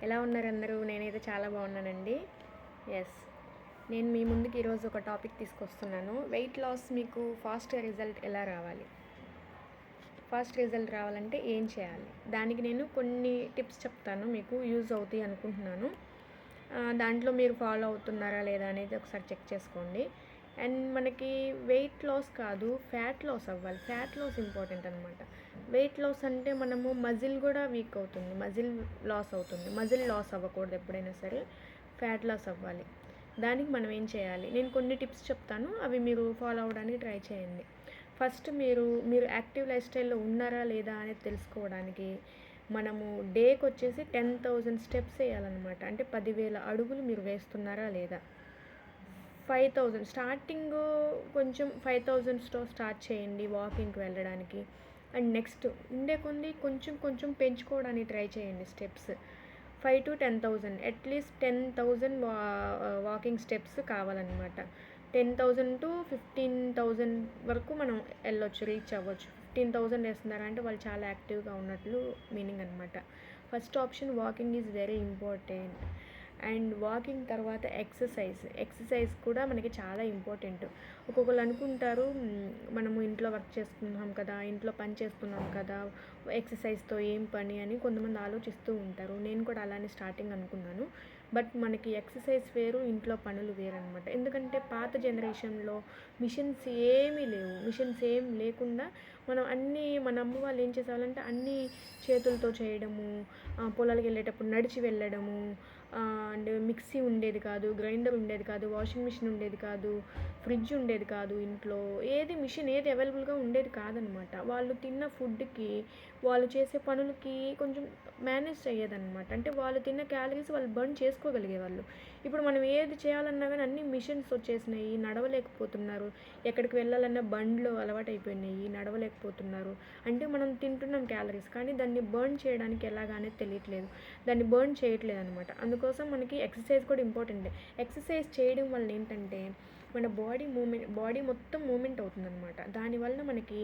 ఎలా ఉన్నారు అందరూ? నేనైతే చాలా బాగున్నానండి. ఎస్, నేను మీ ముందుకి ఈరోజు ఒక టాపిక్ తీసుకొస్తున్నాను. వెయిట్ లాస్ మీకు ఫాస్ట్ రిజల్ట్ ఎలా రావాలి, ఫాస్ట్ రిజల్ట్ రావాలంటే ఏం చేయాలి, దానికి నేను కొన్ని టిప్స్ చెప్తాను, మీకు యూజ్ అవుతాయి అనుకుంటున్నాను. దాంట్లో మీరు ఫాలో అవుతున్నారా లేదా అనేది ఒకసారి చెక్ చేసుకోండి. అండ్ మనకి వెయిట్ లాస్ కాదు, ఫ్యాట్ లాస్ అవ్వాలి. ఫ్యాట్ లాస్ ఇంపార్టెంట్ అనమాట. వెయిట్ లాస్ అంటే మనము మజిల్ కూడా వీక్ అవుతుంది, మజిల్ లాస్ అవుతుంది. మజిల్ లాస్ అవ్వకూడదు ఎప్పుడైనా సరే, ఫ్యాట్ లాస్ అవ్వాలి. దానికి మనం ఏం చేయాలి, నేను కొన్ని టిప్స్ చెప్తాను, అవి మీరు ఫాలో అవ్వడానికి ట్రై చేయండి. ఫస్ట్ మీరు యాక్టివ్ లైఫ్ స్టైల్లో ఉన్నారా లేదా అనేది తెలుసుకోవడానికి మనము డేకి వచ్చేసి 10,000 స్టెప్స్ వేయాలన్నమాట. అంటే 10,000 అడుగులు మీరు వేస్తున్నారా లేదా. 5,000 స్టార్టింగ్, కొంచెం 5,000తో స్టార్ట్ చేయండి వాకింగ్కి వెళ్ళడానికి. అండ్ నెక్స్ట్ ఉండే కొన్ని కొంచెం కొంచెం పెంచుకోవడానికి ట్రై చేయండి steps. 5 to 10,000, at least 10,000 walking steps కావాలన్నమాట. 10,000 to 15,000 వరకు మనం వెళ్ళొచ్చు, రీచ్ అవ్వచ్చు. 15,000 వేస్తున్నారంటే వాళ్ళు చాలా యాక్టివ్గా ఉన్నట్లు మీనింగ్ అనమాట. First option walking is very important. And walking తర్వాత ఎక్సర్సైజ్ కూడా మనకి చాలా ఇంపార్టెంట్. ఒక్కొక్కరు అనుకుంటారు మనము ఇంట్లో వర్క్ చేస్తున్నాం కదా, ఇంట్లో పని చేస్తున్నాం కదా, ఎక్సర్సైజ్తో ఏం పని అని కొంతమంది ఆలోచిస్తూ ఉంటారు. నేను కూడా అలానే స్టార్టింగ్ అనుకున్నాను. బట్ మనకి ఎక్సర్సైజ్ వేరు, ఇంట్లో పనులు వేరు అనమాట. ఎందుకంటే పాత జనరేషన్లో మిషన్స్ ఏమీ లేవు. మిషన్స్ ఏం లేకుండా మనం అన్నీ, మన అమ్మ వాళ్ళు ఏం చేసేవాళ్ళంటే అన్నీ చేతులతో చేయడము, పొలాలకు వెళ్ళేటప్పుడు నడిచి వెళ్ళడము, అండ్ మిక్సీ ఉండేది కాదు, గ్రైండర్ ఉండేది కాదు, వాషింగ్ మిషన్ ఉండేది కాదు, ఫ్రిడ్జ్ ఉండేది కాదు, ఇంట్లో మిషన్ ఏది అవైలబుల్గా ఉండేది కాదనమాట. వాళ్ళు తిన్న ఫుడ్కి, వాళ్ళు చేసే పనులకి కొంచెం మేనేజ్ అయ్యేదన్నమాట. అంటే వాళ్ళు తిన్న క్యాలరీస్ వాళ్ళు బర్న్ చేసుకోగలిగేవాళ్ళు. ఇప్పుడు మనం ఏది చేయాలన్నా కానీ అన్ని మిషన్స్ వచ్చేసినాయి, నడవలేకపోతున్నారు. ఎక్కడికి వెళ్ళాలన్నా బండ్లు అలవాటు అయిపోయినాయి, నడవలేకపోతున్నారు. అంటే మనం తింటున్నాం క్యాలరీస్, కానీ దాన్ని బర్న్ చేయడానికి ఎలాగానే తెలియట్లేదు, దాన్ని బర్న్ చేయట్లేదు అనమాట. అందుకోసం మనకి ఎక్సర్సైజ్ కూడా ఇంపార్టెంట్. ఎక్సర్సైజ్ చేయడం వల్ల ఏంటంటే మన బాడీ మొత్తం మూమెంట్ అవుతుందన్నమాట. దానివల్ల మనకి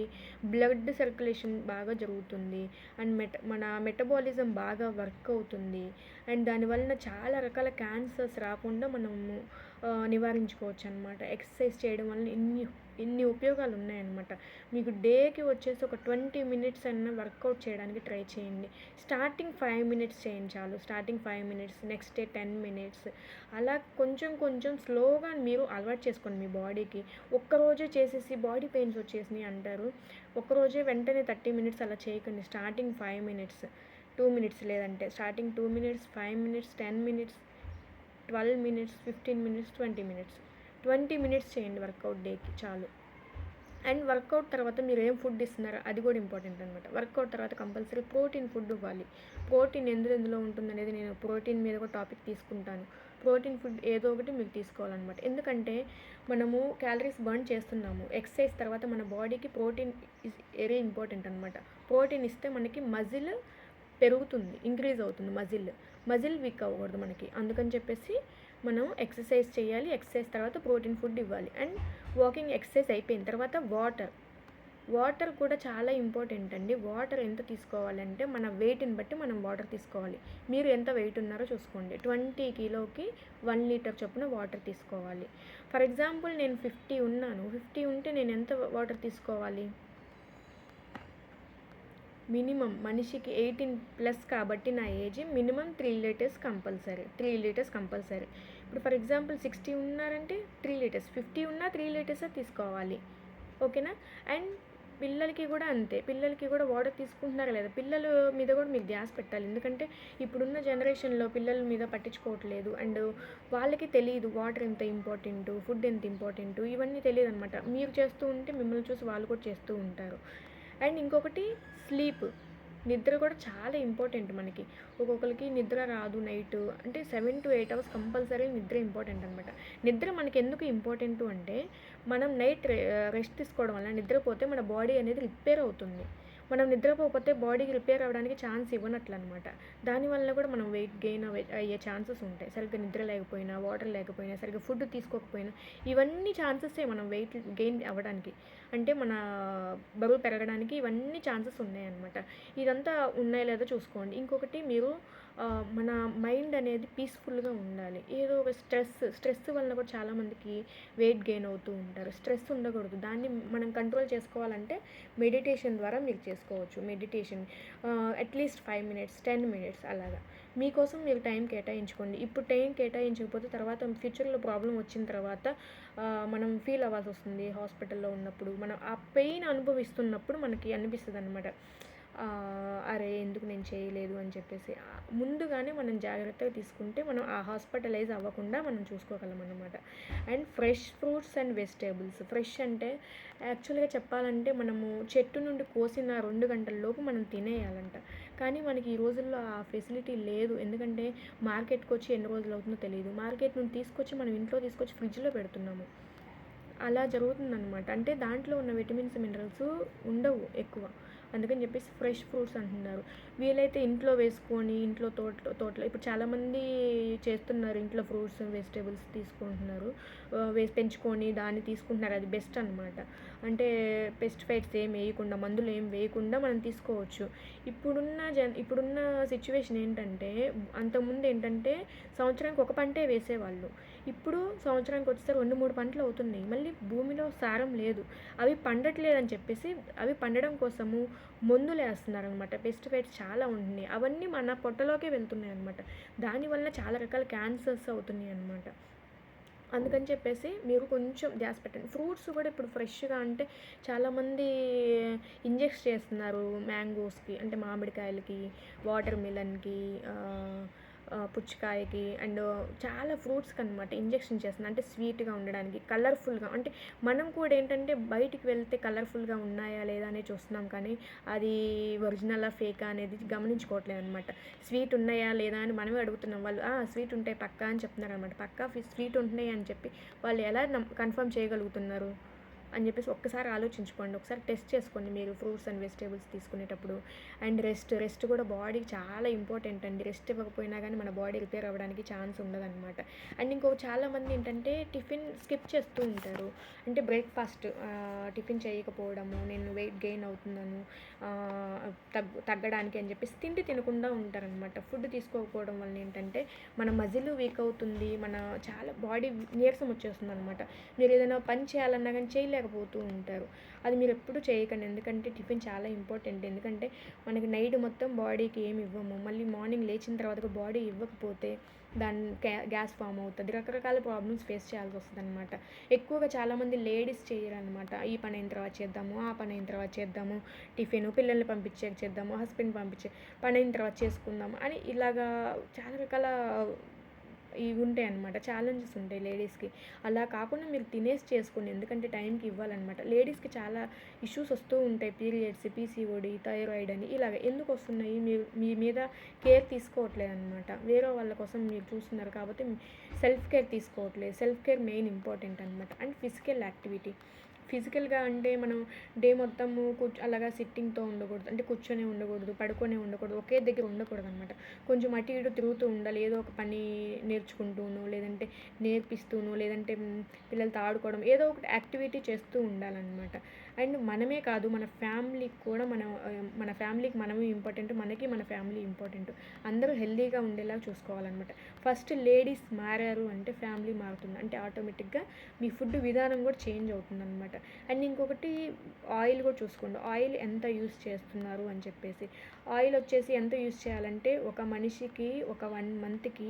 బ్లడ్ సర్క్యులేషన్ బాగా జరుగుతుంది. అండ్ మన మెటబాలిజం బాగా వర్క్ అవుతుంది. అండ్ దానివల్ల చాలా రకాల క్యాన్సర్స్ రాకుండా మనము నివారించుకోవచ్చు అనమాట. ఎక్సర్సైజ్ చేయడం వల్ల ఇన్ని ఉపయోగాలు ఉన్నాయన్నమాట. మీకు డేకి వచ్చేసి ఒక 20 minutes అన్న వర్కౌట్ చేయడానికి ట్రై చేయండి. స్టార్టింగ్ 5 minutes చేయండి చాలు. Starting 5 minutes, next day 10 minutes, అలా కొంచెం కొంచెం స్లోగా మీరు అలవాటు చేసుకోండి మీ బాడీకి. ఒక్కరోజే చేసేసి బాడీ పెయిన్స్ వచ్చేసినాయి అంటారు. ఒక్కరోజే వెంటనే 30 minutes అలా చేయకండి. స్టార్టింగ్ 5 minutes, 2 minutes, లేదంటే starting 2 minutes, 5 minutes, 10 minutes, 12 minutes, 15 minutes, 20 minutes, 20 minutes చేయండి వర్కౌట్ డేకి చాలు. అండ్ వర్కౌట్ తర్వాత మీరు ఏం ఫుడ్ ఇస్తున్నారో అది కూడా ఇంపార్టెంట్ అనమాట. వర్కౌట్ తర్వాత కంపల్సరీ ప్రోటీన్ ఫుడ్ ఇవ్వాలి. ప్రోటీన్ ఎందులో ఉంటుందనేది నేను ప్రోటీన్ మీద ఒక టాపిక్ తీసుకుంటాను. ప్రోటీన్ ఫుడ్ ఏదో ఒకటి మీరు తీసుకోవాలన్నమాట. ఎందుకంటే మనము క్యాలరీస్ బర్న్ చేస్తున్నాము. ఎక్సర్సైజ్ తర్వాత మన బాడీకి ప్రోటీన్ ఈజ్ వెరీ ఇంపార్టెంట్ అనమాట. ప్రోటీన్ ఇస్తే మనకి మజిల్ పెరుగుతుంది, ఇంక్రీజ్ అవుతుంది. మజిల్ వీక్ అవ్వకూడదు మనకి. అందుకని చెప్పేసి మనం ఎక్సర్సైజ్ చేయాలి. ఎక్సర్సైజ్ తర్వాత ప్రోటీన్ ఫుడ్ ఇవ్వాలి. అండ్ వాకింగ్ ఎక్సర్సైజ్ అయిపోయిన తర్వాత వాటర్ కూడా చాలా ఇంపార్టెంట్ అండి. వాటర్ ఎంత తీసుకోవాలంటే మన వెయిట్ని బట్టి మనం వాటర్ తీసుకోవాలి. మీరు ఎంత వెయిట్ ఉన్నారో చూసుకోండి. 20 కిలోకి 1 లీటర్ చొప్పున వాటర్ తీసుకోవాలి. ఫర్ ఎగ్జాంపుల్ నేను 50 ఉన్నాను. 50 ఉంటే నేను ఎంత వాటర్ తీసుకోవాలి? మినిమం మనిషికి 18+ కాబట్టి నా ఏజ్ మినిమం 3 లీటర్స్ కంపల్సరీ. ఇప్పుడు ఫర్ ఎగ్జాంపుల్ 60 ఉన్నారంటే 3 లీటర్స్, 50 ఉన్నా 3 లీటర్సే తీసుకోవాలి. ఓకేనా? అండ్ పిల్లలకి కూడా అంతే. పిల్లలకి కూడా వాటర్ తీసుకుంటున్నారు లేదా, పిల్లల మీద కూడా మీరు ధ్యాస పెట్టాలి. ఎందుకంటే ఇప్పుడున్న జనరేషన్లో పిల్లల మీద పట్టించుకోవట్లేదు. అండ్ వాళ్ళకి తెలియదు వాటర్ ఎంత ఇంపార్టెంట్, ఫుడ్ ఎంత ఇంపార్టెంట్, ఇవన్నీ తెలియదు అనమాట. మీరు చేస్తూ ఉంటే మిమ్మల్ని చూసి వాళ్ళు కూడా చేస్తూ ఉంటారు. అండ్ ఇంకొకటి స్లీప్, నిద్ర కూడా చాలా ఇంపార్టెంట్ మనకి. ఒక్కొక్కరికి నిద్ర రాదు నైట్, అంటే 7 to 8 hours కంపల్సరీ నిద్ర ఇంపార్టెంట్ అనమాట. నిద్ర మనకి ఎందుకు ఇంపార్టెంట్ అంటే మనం నైట్ రెస్ట్ తీసుకోవడం వల్ల నిద్రపోతే మన బాడీ అనేది రిపేర్ అవుతుంది. మనం నిద్రపోతే బాడీకి రిపేర్ అవ్వడానికి ఛాన్స్ ఇవ్వనట్లు అనమాట. దానివల్ల కూడా మనం వెయిట్ గెయిన్ అయ్యే ఛాన్సెస్ ఉంటాయి. సరిగ్గా నిద్ర లేకపోయినా, వాటర్ లేకపోయినా, సరిగ్గా ఫుడ్ తీసుకోకపోయినా, ఇవన్నీ ఛాన్సెసే మనం వెయిట్ గెయిన్ అవ్వడానికి. అంటే మన బరువు పెరగడానికి ఇవన్నీ ఛాన్సెస్ ఉన్నాయన్నమాట. ఇదంతా ఉన్నాయో లేదో చూసుకోండి. ఇంకొకటి మీరు మన మైండ్ అనేది పీస్‌ఫుల్‌గా ఉండాలి. ఏదో ఒక స్ట్రెస్ వలన కూడా చాలామందికి వెయిట్ గెయిన్ అవుతూ ఉంటారు. స్ట్రెస్ ఉండకూడదు. దాన్ని మనం కంట్రోల్ చేసుకోవాలంటే మెడిటేషన్ ద్వారా మీరు చేసుకోవచ్చు. మెడిటేషన్ అట్‌లీస్ట్ 5 మినిట్స్, 10 మినిట్స్ అలాగా. మీకోసం మీరు టైం కేటాయించుకోండి. ఇప్పుడు టైం కేటాయించకపోతే తర్వాత ఫ్యూచర్‌లో ప్రాబ్లమ్ వచ్చిన తర్వాత మనం ఫీల్ అవ్వాల్సొస్తుంది హాస్పిటల్‌లో ఉన్నప్పుడు. మనం ఆ పెయిన్ అనుభవిస్తున్నప్పుడు మనకి అనిపిస్తదనమాట. అరే! ఎందుకు నేను చేయలేదు అని చెప్పేసి. ముందుగానే మనం జాగ్రత్తగా తీసుకుంటే మనం ఆ హాస్పిటలైజ్ అవ్వకుండా మనం చూసుకోగలమనమాట. And fresh fruits and vegetables. Fresh అంటే యాక్చువల్‌గా చెప్పాలంటే మనము చెట్టు నుండి కోసిన 2 గంటల లోపు మనం తినేయాలంట. కానీ మనకి ఈ రోజుల్లో ఆ ఫెసిలిటీ లేదు. ఎందుకంటే మార్కెట్‌కొచ్చి ఎన్ని రోజులవుతుందో తెలీదు. మార్కెట్ నుండి తీసుకొచ్చి మనం ఇంట్లో తీసుకొచ్చి ఫ్రిడ్జ్‌లో పెడుతున్నాము. అలా జరుగుతుందనమాట. అంటే దాంట్లో ఉన్న విటమిన్స్, మినరల్స్ ఉండవు ఎక్కువ. అందుకని చెప్పేసి ఫ్రెష్ ఫ్రూట్స్ అంటున్నారు. వీలైతే ఇంట్లో వేసుకొని ఇంట్లో తోటలో ఇప్పుడు చాలామంది చేస్తున్నారు. ఇంట్లో ఫ్రూట్స్, వెజిటేబుల్స్ తీసుకుంటున్నారు. పెంచుకొని దాన్ని తీసుకుంటున్నారు. అది బెస్ట్ అనమాట. అంటే పెస్టిసైడ్స్ ఏం వేయకుండా, మందులు ఏం వేయకుండా మనం తీసుకోవచ్చు. ఇప్పుడున్న సిచ్యువేషన్ ఏంటంటే అంతకుముందు ఏంటంటే సంవత్సరానికి ఒక పంటే వేసేవాళ్ళు. ఇప్పుడు సంవత్సరానికి వచ్చేసరికి 2, 3 పంటలు అవుతున్నాయి. మళ్ళీ భూమిలో సారం లేదు. అవి పండట్లేదని చెప్పేసి అవి పండడం కోసము మందులేస్తున్నారనమాట. పెస్టిసైడ్స్ చాలా ఉంటున్నాయి. అవన్నీ మన పొట్టలోకే వెళ్తున్నాయి అనమాట. దానివల్ల చాలా రకాల క్యాన్సర్స్ అవుతున్నాయి అనమాట. అందుకని చెప్పేసి మీరు కొంచెం ధ్యాస పెట్టండి. ఫ్రూట్స్ కూడా ఇప్పుడు ఫ్రెష్‌గా అంటే చాలామంది ఇంజెక్ట్ చేస్తున్నారు మ్యాంగోస్‌కి, అంటే మామిడికాయలకి, వాటర్ మిలన్‌కి, పుచ్చకాయకి అండ్ చాలా ఫ్రూట్స్‌కి అనమాట ఇంజెక్షన్ చేస్తున్నారు. అంటే స్వీట్‌గా ఉండడానికి, కలర్‌ఫుల్‌గా. అంటే మనం కూడా ఏంటంటే బయటికి వెళ్తే కలర్‌ఫుల్‌గా ఉన్నాయా లేదా అనేది చూస్తున్నాం కానీ అది ఒరిజినలా ఫేకా అనేది గమనించుకోవట్లేదనమాట. స్వీట్ ఉన్నాయా లేదా అని మనమే అడుగుతున్నాం. వాళ్ళు స్వీట్ ఉంటాయి పక్కా అని చెప్తున్నారనమాట. పక్కా స్వీట్ ఉంటున్నాయి అని చెప్పి వాళ్ళు ఎలా కన్ఫర్మ్ చేయగలుగుతున్నారు అని చెప్పేసి ఒక్కసారి ఆలోచించుకోండి. ఒకసారి టెస్ట్ చేసుకోండి మీరు ఫ్రూట్స్ అండ్ వెజిటేబుల్స్ తీసుకునేటప్పుడు. అండ్ రెస్ట్ కూడా బాడీకి చాలా ఇంపార్టెంట్ అండి. రెస్ట్ ఇవ్వకపోయినా కానీ మన బాడీ రిపేర్ అవ్వడానికి ఛాన్స్ ఉండదన్నమాట. అండ్ చాలామంది ఏంటంటే టిఫిన్ స్కిప్ చేస్తూ ఉంటారు. అంటే బ్రేక్ఫాస్ట్ టిఫిన్ చేయకపోవడము, నేను వెయిట్ గెయిన్ అవుతున్నాను తగ్గడానికి అని చెప్పేసి తినకుండా ఉంటారనమాట. ఫుడ్ తీసుకోకపోవడం వల్ల ఏంటంటే మన మజిల్ వీక్ అవుతుంది, మన చాలా బాడీ నీరసం వచ్చేస్తుంది అనమాట. మీరు ఏదైనా పని చేయాలన్నా కానీ చేయలేకపోతూ ఉంటారు. అది మీరు ఎప్పుడు చేయకండి. ఎందుకంటే టిఫిన్ చాలా ఇంపార్టెంట్. ఎందుకంటే మనకి నైట్ మొత్తం బాడీకి ఏమి ఇవ్వము, మళ్ళీ మార్నింగ్ లేచిన తర్వాత బాడీ ఇవ్వకపోతే దాని గ్యాస్ ఫామ్ అవుతుంది. రకరకాల ప్రాబ్లమ్స్ ఫేస్ చేయాల్సి వస్తుంది అనమాట. ఎక్కువగా చాలామంది లేడీస్ చేయరనమాట. ఈ పని అయిన తర్వాత చేద్దాము, ఆ పని అయిన తర్వాత చేద్దాము, టిఫిన్ పిల్లల్ని పంపించాక చేద్దాము, హస్బెండ్ పని అయిన తర్వాత చేసుకుందాము అని ఇలాగా చాలా రకాల ఇవి ఉంటాయి అన్నమాట. ఛాలెంజెస్ ఉంటాయి లేడీస్‌కి. అలా కాకుండా మీరు తినేసి చేసుకోండి. ఎందుకంటే టైంకి ఇవ్వాలన్నమాట. లేడీస్‌కి చాలా ఇష్యూస్ వస్తూ ఉంటాయి. పీరియడ్స్, పీసీఓడి, థైరాయిడ్ అని ఇలాగ ఎందుకు వస్తున్నాయి? మీరు మీ మీద కేర్ తీసుకోవట్లేదన్నమాట. వేరే వాళ్ళ కోసం మీరు చూస్తున్నారు కాబట్టి సెల్ఫ్ కేర్ తీసుకోవట్లేదు. సెల్ఫ్ కేర్ మెయిన్ ఇంపార్టెంట్ అనమాట. And physical activity. ఫిజికల్‌గా అంటే మనం డే మొత్తము అలాగా సిట్టింగ్‌తో ఉండకూడదు. అంటే కూర్చొనే ఉండకూడదు, పడుకొనే ఉండకూడదు, ఒకే దగ్గర ఉండకూడదనమాట. కొంచెం అటు ఇటు తిరుగుతూ ఉండాలి. ఏదో ఒక పని నేర్చుకుంటూనో, లేదంటే నేర్పిస్తూనో, లేదంటే పిల్లలతో ఆడుకోవడం, ఏదో ఒకటి యాక్టివిటీ చేస్తూ ఉండాలన్నమాట. అండ్ మనమే కాదు మన ఫ్యామిలీకి కూడా మన ఫ్యామిలీకి మనమే ఇంపార్టెంట్, మనకి మన ఫ్యామిలీ ఇంపార్టెంట్. అందరూ హెల్తీగా ఉండేలాగా చూసుకోవాలన్నమాట. ఫస్ట్ లేడీస్ మారారు అంటే ఫ్యామిలీ మారుతుంది. అంటే ఆటోమేటిక్గా మీ ఫుడ్ విధానం కూడా చేంజ్ అవుతుందన్నమాట. అండ్ ఇంకొకటి ఆయిల్ కూడా చూసుకోండి. ఆయిల్ ఎంత యూస్ చేస్తున్నారు అని చెప్పేసి. ఆయిల్ వచ్చేసి ఎంత యూస్ చేయాలంటే ఒక మనిషికి ఒక 1 మంత్కి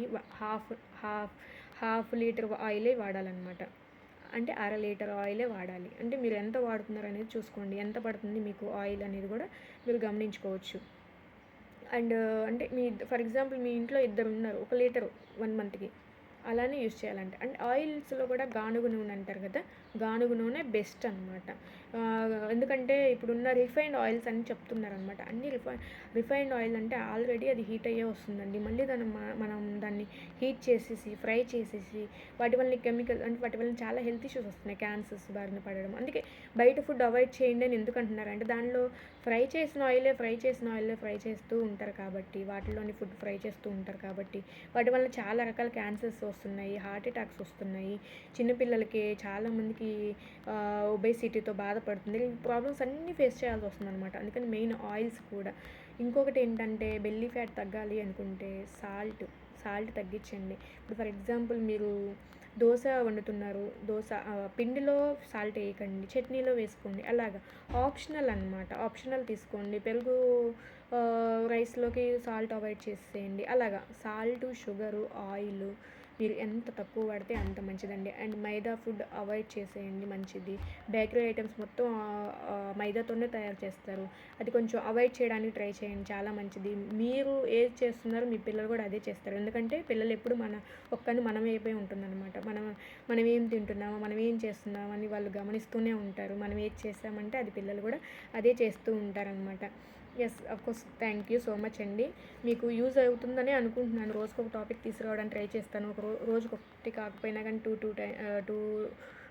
హాఫ్ లీటర్ ఆయిలే వాడాలన్నమాట. అంటే అర లీటర్ ఆయిలే వాడాలి. అంటే మీరు ఎంత వాడుతున్నారు అనేది చూసుకోండి. ఎంత పడుతుంది మీకు ఆయిల్ అనేది కూడా మీరు గమనించుకోవచ్చు. అండ్ అంటే ఫర్ ఎగ్జాంపుల్ మీ ఇంట్లో ఇద్దరు ఉన్నారు, 1 లీటరు 1 మంత్కి అలానే యూస్ చేయాలంటే. అండ్ ఆయిల్స్లో కూడా గానుగ నూనె అంటారు కదా, గానుగ నూనె బెస్ట్ అనమాట. ఎందుకంటే ఇప్పుడున్న రిఫైన్డ్ ఆయిల్స్ అని చెప్తున్నారనమాట. అన్ని రిఫైన్డ్ ఆయిల్ అంటే ఆల్రెడీ అది హీట్ అయ్యే వస్తుందండి. మళ్ళీ మనం దాన్ని హీట్ చేసేసి ఫ్రై చేసేసి వాటి వల్ల అంటే వాటి వల్ల చాలా హెల్త్ ఇష్యూస్ వస్తున్నాయి, క్యాన్సర్స్ బారిన పడడం. అందుకే బయట ఫుడ్ అవాయిడ్ చేయండి అని ఎందుకు అంటున్నారంటే దానిలో ఫ్రై చేసిన ఆయిలే ఫ్రై చేస్తూ ఉంటారు కాబట్టి, వాటిలోని ఫుడ్ ఫ్రై చేస్తూ ఉంటారు కాబట్టి, వాటి వల్ల చాలా రకాల క్యాన్సర్స్ వస్తున్నాయి, హార్ట్ అటాక్స్ వస్తున్నాయి. చిన్నపిల్లలకి చాలామందికి ఒబేసిటీతో బాధపడుతుంది. ఈ ప్రాబ్లమ్స్ అన్నీ ఫేస్ చేయాల్సి వస్తుందనమాట. అందుకని మెయిన్ ఆయిల్స్ కూడా. ఇంకొకటి ఏంటంటే బెల్లీ ఫ్యాట్ తగ్గాలి అనుకుంటే సాల్ట్ తగ్గించండి. ఇప్పుడు ఫర్ ఎగ్జాంపుల్ మీరు దోశ వండుతున్నారు, పిండిలో సాల్ట్ వేయకండి, చట్నీలో వేసుకోండి. అలాగా ఆప్షనల్ అనమాట, ఆప్షనల్ తీసుకోండి. పెరుగు రైస్లోకి సాల్ట్ అవాయిడ్ చేసేయండి. అలాగా సాల్ట్, షుగరు, ఆయిల్ మీరు ఎంత తక్కువ వాడితే అంత మంచిదండి. అండ్ మైదా ఫుడ్ అవాయిడ్ చేసేయండి, మంచిది. బేకరీ ఐటమ్స్ మొత్తం మైదాతోనే తయారు చేస్తారు, అది కొంచెం అవాయిడ్ చేయడానికి ట్రై చేయండి, చాలా మంచిది. మీరు ఏది చేస్తున్నారో మీ పిల్లలు కూడా అదే చేస్తారు. ఎందుకంటే పిల్లలు ఎప్పుడు మనం అయిపోయి ఉంటుందన్నమాట. మనం ఏం తింటున్నామో, మనం ఏం చేస్తున్నామో అని వాళ్ళు గమనిస్తూనే ఉంటారు. మనం ఏది చేస్తామంటే అది పిల్లలు కూడా అదే చేస్తూ ఉంటారనమాట. Yes, of course. Thank you so much అండి. మీకు యూజ్ అవుతుందని అనుకుంటున్నాను. రోజుకు ఒక టాపిక్ తీసుకురావడానికి ట్రై చేస్తాను. రోజుకు ఒకటి కాకపోయినా కానీ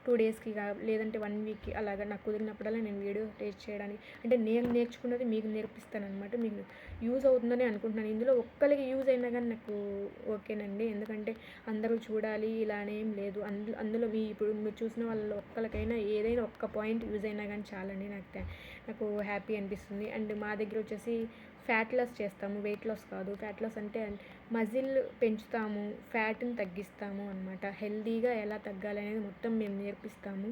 టూ డేస్కి లేదంటే 1 వీక్కి అలాగా నాకు కుదిరినప్పుడల్లా నేను వీడియో టేస్ట్ చేయడానికి, అంటే నేను నేర్చుకున్నది మీకు నేర్పిస్తాను అనమాట. మీకు యూజ్ అవుతుందని అనుకుంటున్నాను. ఇందులో ఒక్కరికి యూజ్ అయినా కానీ నాకు ఓకేనండి. ఎందుకంటే అందరూ చూడాలి ఇలానే ఏం లేదు. అందులో ఇప్పుడు మీరు చూసిన వాళ్ళలో ఒక్కరికైనా ఏదైనా ఒక్క పాయింట్ యూజ్ అయినా కానీ చాలండి, నాకు హ్యాపీ అనిపిస్తుంది. అండ్ మా దగ్గర వచ్చేసి ఫ్యాట్ లాస్ చేస్తాము, వెయిట్ లాస్ కాదు. ఫ్యాట్ లాస్ అంటే మజిల్ పెంచుతాము, ఫ్యాట్ని తగ్గిస్తాము అనమాట. హెల్దీగా ఎలా తగ్గాలి అనేది మొత్తం మేము నేర్పిస్తాము.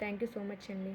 థ్యాంక్ యూ సో మచ్ అండి.